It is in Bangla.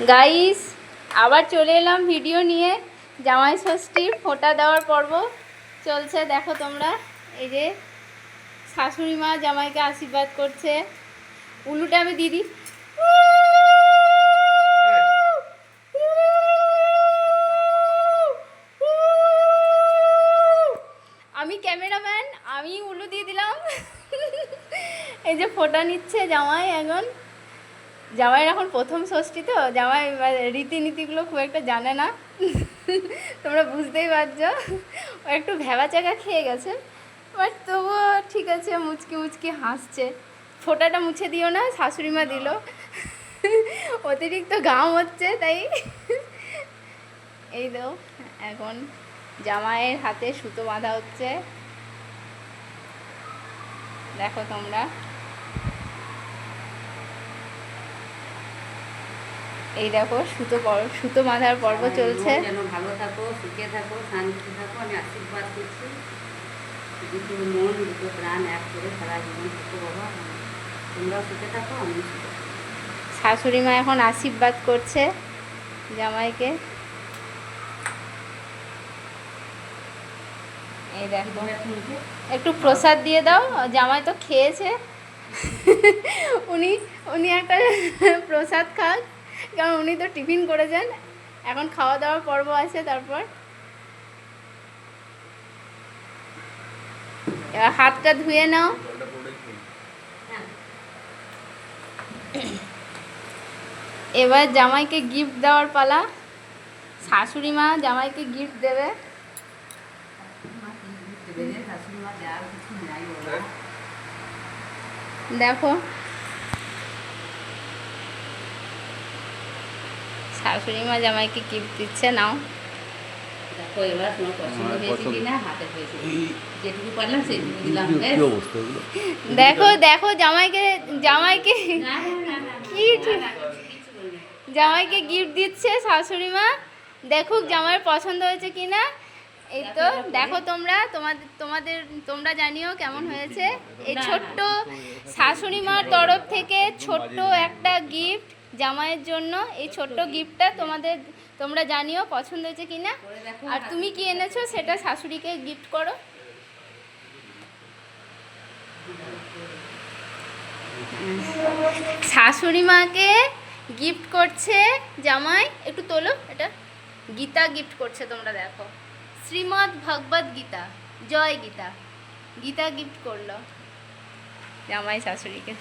গাইস আবার চলে এলাম ভিডিও নিয়ে। জামাই ষষ্ঠীর ফোঁটা দেওয়ার পর্ব চলছে, দেখো তোমরা। এই যে শাশুড়ি মা জামাইকে আশীর্বাদ করছে। উলুটা আমি দিদি আমি ক্যামেরাম্যান, আমি উলু দিয়ে দিলাম। এই যে ফোঁটা নিচ্ছে জামাই। এখন জামাইয়ের এখন প্রথম ষষ্ঠী, তো জামাই রীতিনীতিগুলো খুব একটা জানে না। তোমরা বুঝতেই পারছো, ও একটু ভ্যাবাচাকা খেয়ে গেছে, বাট তবুও ঠিক আছে, মুচকি মুচকি হাসছে। ফোঁটাটা মুছে দিও না, শাশুড়ি মা দিল। অতিরিক্ত ঘাম হচ্ছে তাই। এই দাও, এখন জামাইয়ের হাতে সুতো বাঁধা হচ্ছে, দেখো তোমরা। এই দেখো সুতো বাঁধার পর্ব চলছে। যেন ভালো থাকো, সুখে থাকো, শান্তিতে থাকো, আমি আশীর্বাদ করছি। দুটো মন দুটো প্রাণ এক করে সারা জীবন থাকো বাবা, তোমরাও সুখে থাকো, আমি সুখে থাকো। শাশুড়ি মা এখন আশীর্বাদ করছে জামাইকে। এই দেখো, একটু প্রসাদ দিয়ে দাও। জামাই তো খেয়েছে, উনি একটা প্রসাদ খান, কারণ উনি তো টিফিন করেছেন। এখন খাওয়া দাওয়ার পর্ব আছে। তারপর এবার হাতটা ধুয়ে নাও। এবার জামাইকে গিফট দেওয়ার পালা। শাশুড়ি মা জামাইকে গিফট দেবে। দেখো শাশুড়ি মা জামাইকে গিফট দিচ্ছে, নাও। দেখো এবার তোমার পছন্দ হয়েছে কিনা, হাতে হয়েছে, যেটুকু পারলাম সেটুকু দিলাম। দেখো দেখো জামাইকে জামাইকে কি জামাইকে গিফট দিচ্ছে শাশুড়ি মা। দেখুক জামাইয়ের পছন্দ হয়েছে কিনা। এই তো দেখো তোমরা, তোমরা জানিও কেমন হয়েছে। এই ছোট্ট শাশুড়ি মার তরফ থেকে ছোট্ট একটা গিফট জামাইয়ের জন্য। এই ছোট্ট গিফটটা তোমরা জানিও পছন্দ হয়েছে কিনা। আর তুমি কি এনেছো সেটা শাশুড়িকে গিফট করো। শাশুড়ি মাকে গিফট করছে জামাই। একটু তোলো এটা। গীতা গিফট করছে, তোমরা দেখো। শ্রীমদ্ ভগবদ গীতা, জয় গীতা। গীতা গিফট করলো জামাই শাশুড়িকে।